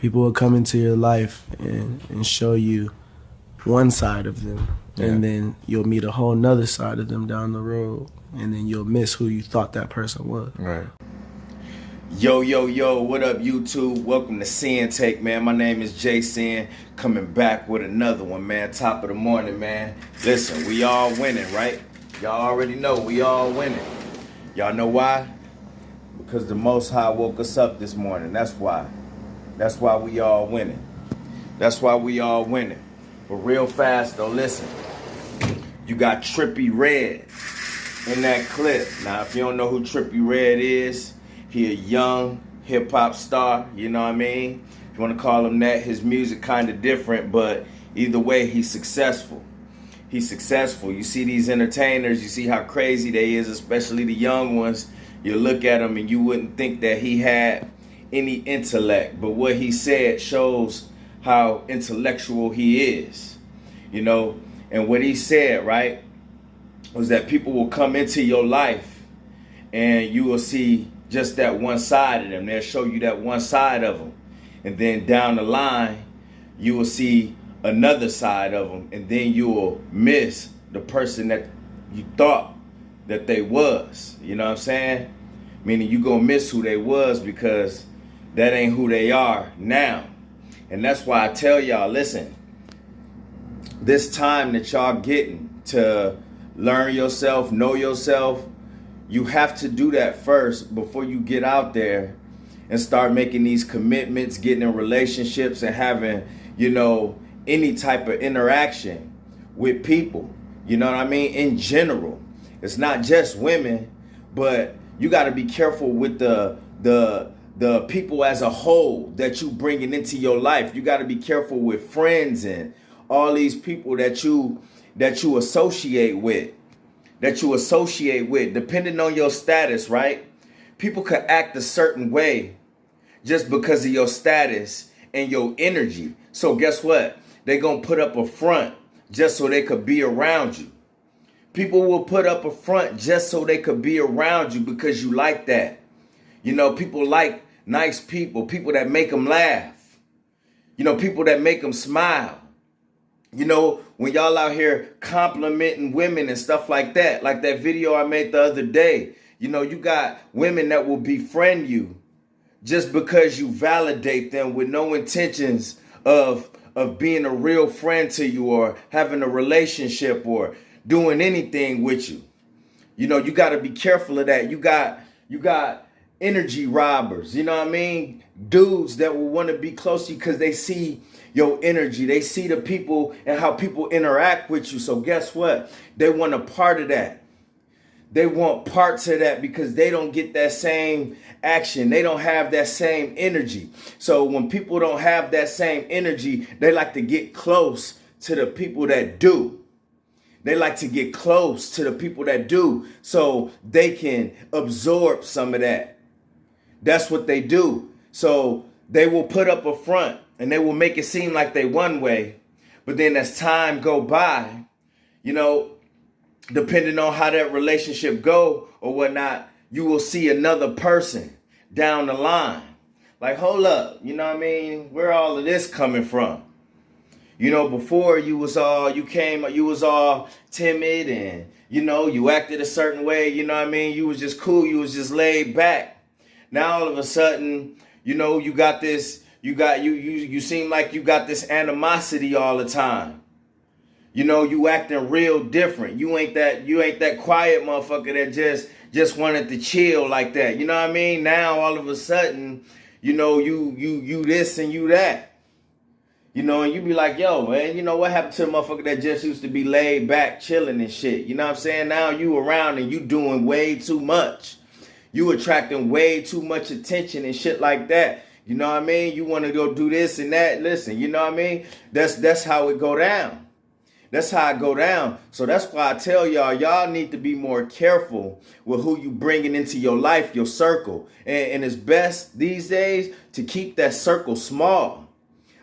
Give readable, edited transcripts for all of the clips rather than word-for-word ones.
People will come into your life and show you one side of them, and then you'll meet a whole nother side of them down the road, and then you'll miss who you thought that person was. Right. Yo, what up, YouTube? Welcome to Sinn-Take, man. My name is Jason, coming back with another one, man. Top of the morning, man. Listen, we all winning, right? Y'all already know we all winning. Y'all know why? Because the Most High woke us up this morning. That's why. That's why we all winning. That's why we all winning. But real fast, though, listen. You got Trippie Redd in that clip. Now, if you don't know who Trippie Redd is, he a young hip-hop star, you know what I mean? If you want to call him that, his music kind of different, but either way, he's successful. He's successful. You see these entertainers, you see how crazy they is, especially the young ones. You look at him and you wouldn't think that he had any intellect, but what he said shows how intellectual he is, you know? And what he said, right, was that people will come into your life and you will see just that one side of them. They'll show you that one side of them. And then down the line, you will see another side of them. And then you will miss the person that you thought that they was. You know what I'm saying? Meaning you gonna miss who they was because that ain't who they are now. And that's why I tell y'all, listen, this time that y'all getting to learn yourself, know yourself, you have to do that first before you get out there and start making these commitments, getting in relationships and having, you know, any type of interaction with people. You know what I mean? In general, it's not just women, but you got to be careful with the people as a whole that you bringing into your life. You got to be careful with friends and all these people that you associate with. Depending on your status, right? People could act a certain way just because of your status and your energy. So guess what? They're going to put up a front just so they could be around you. People will put up a front just so they could be around you because you like that. You know, people like nice people that make them laugh. You know, people that make them smile. You know, when y'all out here complimenting women and stuff like that video I made the other day, you know, you got women that will befriend you just because you validate them with no intentions of being a real friend to you or having a relationship or doing anything with you. You know, you got to be careful of that. You got energy robbers, you know what I mean? Dudes that will want to be close to you because they see your energy. They see the people and how people interact with you. So guess what? They want a part of that. They want parts of that because they don't get that same action. They don't have that same energy. So when people don't have that same energy, they like to get close to the people that do. They like to get close to the people that do so they can absorb some of that. That's what they do. So they will put up a front and they will make it seem like they one way. But then as time go by, you know, depending on how that relationship go or whatnot, you will see another person down the line. Like, hold up, you know what I mean? Where all of this coming from? You know, before you was all timid and, you know, you acted a certain way, you know what I mean? You was just cool, you was just laid back. Now all of a sudden, you know, you seem like you got this animosity all the time. You know, you acting real different. You ain't that quiet motherfucker that just wanted to chill like that. You know what I mean? Now all of a sudden, you know, you this and you that. You know, and you be like, yo, man, you know what happened to a motherfucker that just used to be laid back, chilling and shit? You know what I'm saying? Now you around and you doing way too much. You attracting way too much attention and shit like that. You know what I mean? You want to go do this and that. Listen, you know what I mean? That's how it go down. That's how it go down. So that's why I tell y'all need to be more careful with who you bringing into your life, your circle. And it's best these days to keep that circle small.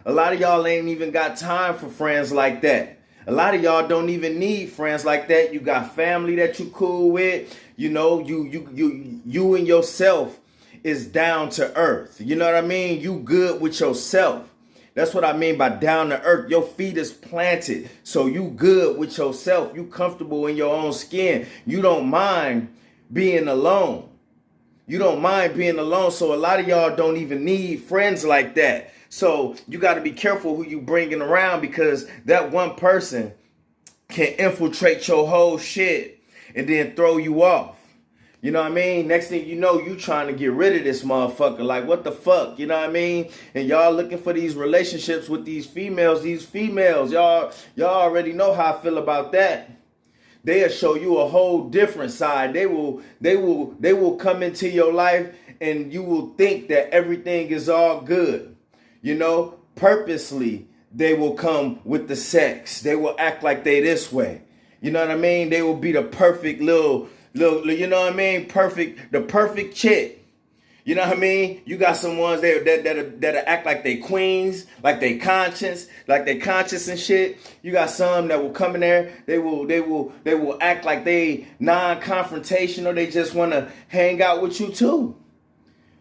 A lot of y'all ain't even got time for friends like that. A lot of y'all don't even need friends like that. You got family that you cool with. You know, you and yourself is down to earth. You know what I mean? You good with yourself. That's what I mean by down to earth. Your feet is planted. So you good with yourself. You comfortable in your own skin. You don't mind being alone. You don't mind being alone. So a lot of y'all don't even need friends like that. So you got to be careful who you bringing around, because that one person can infiltrate your whole shit and then throw you off. You know what I mean? Next thing you know, you trying to get rid of this motherfucker. Like, what the fuck? You know what I mean? And y'all looking for these relationships with these females. Y'all already know how I feel about that. They'll show you a whole different side. They will come into your life and you will think that everything is all good. You know, purposely, they will come with the sex. They will act like they this way. You know what I mean? They will be the perfect little, you know what I mean? The perfect chick. You know what I mean? You got some ones that act like they queens, like they conscious and shit. You got some that will come in there. They will act like they non-confrontational. They just want to hang out with you too.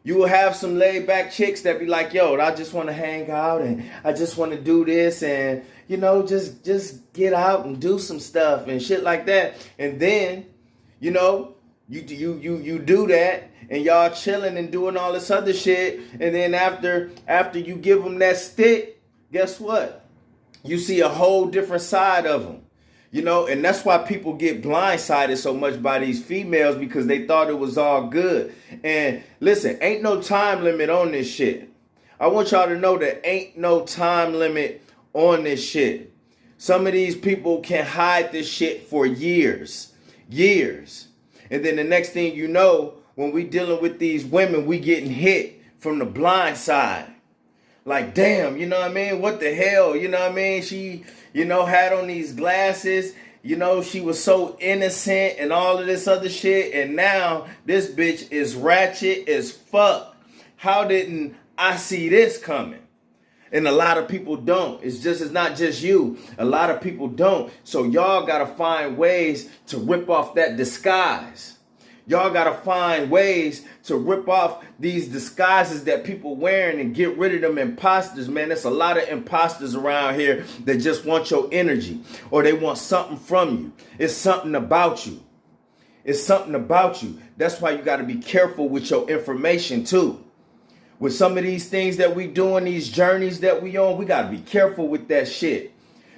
You will have some laid back chicks that be like, yo, I just want to hang out and I just want to do this and, you know, just get out and do some stuff and shit like that. And then, you know, you do that and y'all chilling and doing all this other shit. And then after you give them that stick, guess what? You see a whole different side of them. You know, and that's why people get blindsided so much by these females, because they thought it was all good. And listen, ain't no time limit on this shit. I want y'all to know that ain't no time limit on this shit. Some of these people can hide this shit for years. And then the next thing you know, when we dealing with these women, we getting hit from the blind side. Like, damn, you know what I mean? What the hell? You know what I mean? She, you know, had on these glasses. You know, she was so innocent and all of this other shit. And now this bitch is ratchet as fuck. How didn't I see this coming? And a lot of people don't. It's not just you. A lot of people don't. So y'all got to find ways to rip off that disguise. Y'all got to find ways to rip off these disguises that people wearing and get rid of them imposters, man. There's a lot of imposters around here that just want your energy, or they want something from you. It's something about you. It's something about you. That's why you got to be careful with your information too. With some of these things that we doing, these journeys that we on, we got to be careful with that shit.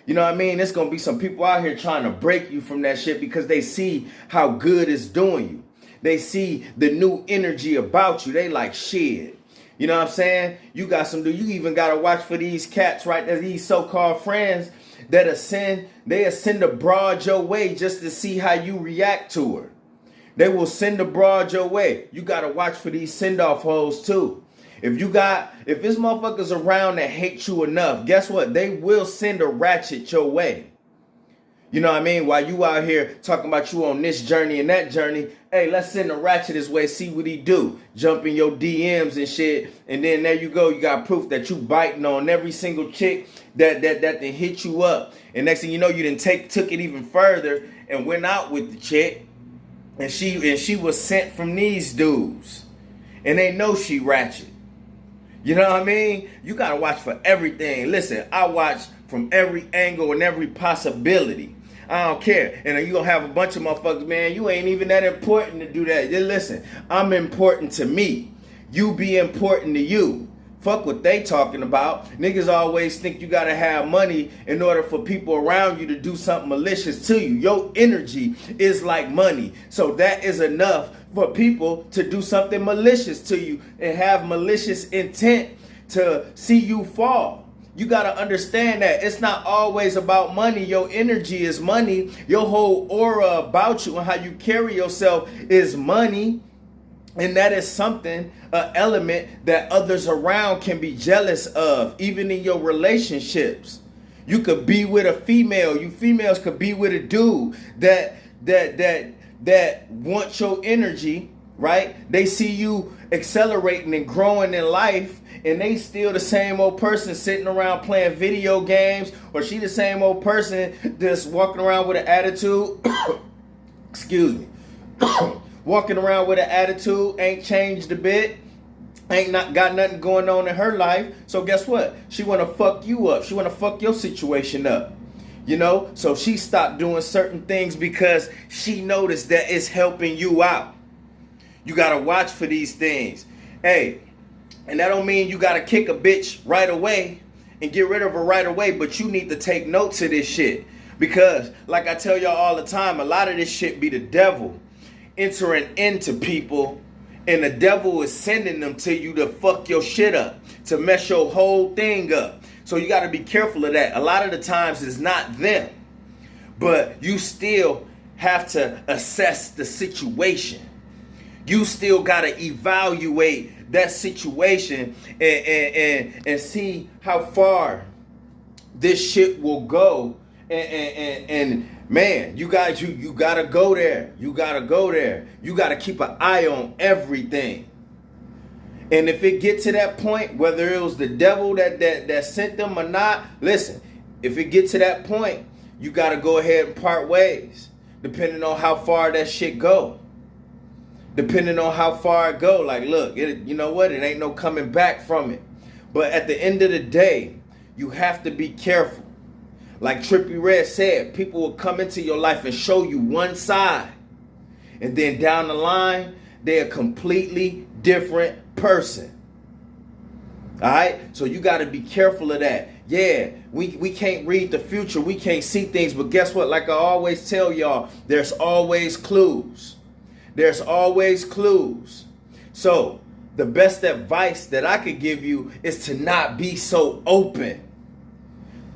You know what I mean? There's going to be some people out here trying to break you from that shit because they see how good it's doing you. They see the new energy about you. They like, shit. You know what I'm saying? You got some, you even got to watch for these cats, right? These so-called friends they'll send a broad your way just to see how you react to her. They will send a broad your way. You got to watch for these send-off hoes too. If this motherfucker's around that hate you enough, guess what? They will send a ratchet your way. You know what I mean? While you out here talking about you on this journey and that journey, hey, let's send a ratchet his way, see what he do. Jump in your DMs and shit, and then there you go. You got proof that you biting on every single chick that then hit you up. And next thing you know, you done took it even further and went out with the chick, and she was sent from these dudes, and they know she ratchet. You know what I mean? You gotta watch for everything. Listen, I watch from every angle and every possibility. I don't care. And you gonna have a bunch of motherfuckers, man, you ain't even that important to do that. Just listen, I'm important to me. You be important to you. Fuck what they talking about. Niggas always think you gotta have money in order for people around you to do something malicious to you. Your energy is like money. So that is enough for people to do something malicious to you and have malicious intent to see you fall. You got to understand that it's not always about money. Your energy is money. Your whole aura about you and how you carry yourself is money. And that is something, an element that others around can be jealous of, even in your relationships. You could be with a female. You females could be with a dude that wants your energy, right? They see you accelerating and growing in life, and they still the same old person sitting around playing video games, or she the same old person just walking around with an attitude. Excuse me. Walking around with an attitude, ain't changed a bit. ain't not got nothing going on in her life. So guess what? She want to fuck you up. She want to fuck your situation up. You know? So she stopped doing certain things because she noticed that it's helping you out. You got to watch for these things. Hey, and that don't mean you got to kick a bitch right away and get rid of her right away, but you need to take notes of this shit. Because, like I tell y'all all the time, a lot of this shit be the devil entering into people, and the devil is sending them to you to fuck your shit up, to mess your whole thing up. So you got to be careful of that. A lot of the times it's not them, but you still have to assess the situation. You still got to evaluate that situation and see how far this shit will go. And man, you gotta go there. You gotta go there. You gotta keep an eye on everything. And if it get to that point, whether it was the devil that sent them or not, listen, if it get to that point, you gotta go ahead and part ways, depending on how far that shit go. Depending on how far it go. Like, look, you know what? It ain't no coming back from it. But at the end of the day, you have to be careful. Like Trippie Redd said, people will come into your life and show you one side. And then down the line, they're a completely different person. All right? So you got to be careful of that. Yeah, we can't read the future. We can't see things. But guess what? Like I always tell y'all, there's always clues. There's always clues. So the best advice that I could give you is to not be so open.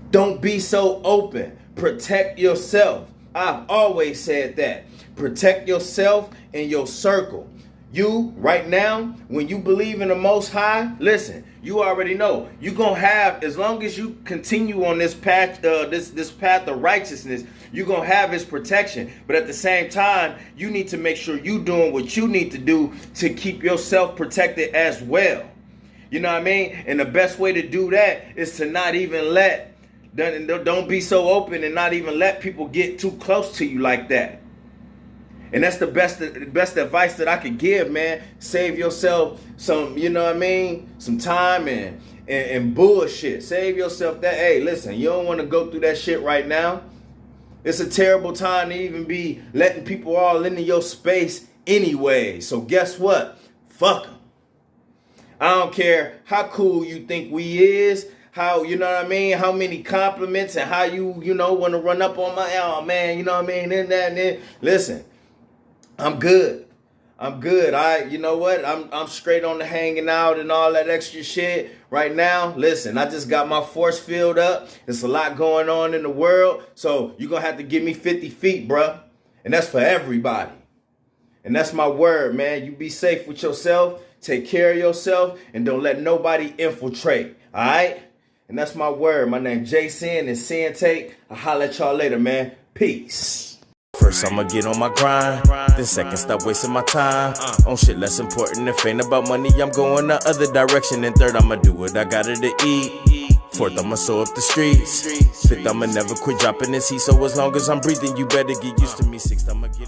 Don't be so open. Protect yourself. I've always said that. Protect yourself and your circle. You, right now, when you believe in the Most High, listen, you already know. You're going to have, as long as you continue on this path, this path of righteousness, you're going to have His protection. But at the same time, you need to make sure you're doing what you need to do to keep yourself protected as well. You know what I mean? And the best way to do that is to not even don't be so open and not even let people get too close to you like that. And that's the best advice that I could give, man. Save yourself some, you know what I mean, some time and bullshit. Save yourself that. Hey, listen, you don't want to go through that shit right now. It's a terrible time to even be letting people all into your space anyway. So guess what? Fuck them. I don't care how cool you think we is. How, you know what I mean, how many compliments and how you know, want to run up on my, oh man, you know what I mean, and that and then. Listen, I'm good. You know what? I'm straight on the hanging out and all that extra shit right now. Listen, I just got my force field up. There's a lot going on in the world. So you're going to have to give me 50 feet, bruh. And that's for everybody. And that's my word, man. You be safe with yourself. Take care of yourself. And don't let nobody infiltrate. All right? And that's my word. My name is Sinn and Sinn-Take. I'll holler at y'all later, man. Peace. First I'ma get on my grind, then second stop wasting my time on shit less important. If ain't about money, I'm going the other direction. And third, I'ma do what I gotta to eat. Fourth, I'ma sew up the streets. Fifth, I'ma never quit dropping this heat. So as long as I'm breathing, you better get used to me. Sixth, I'ma get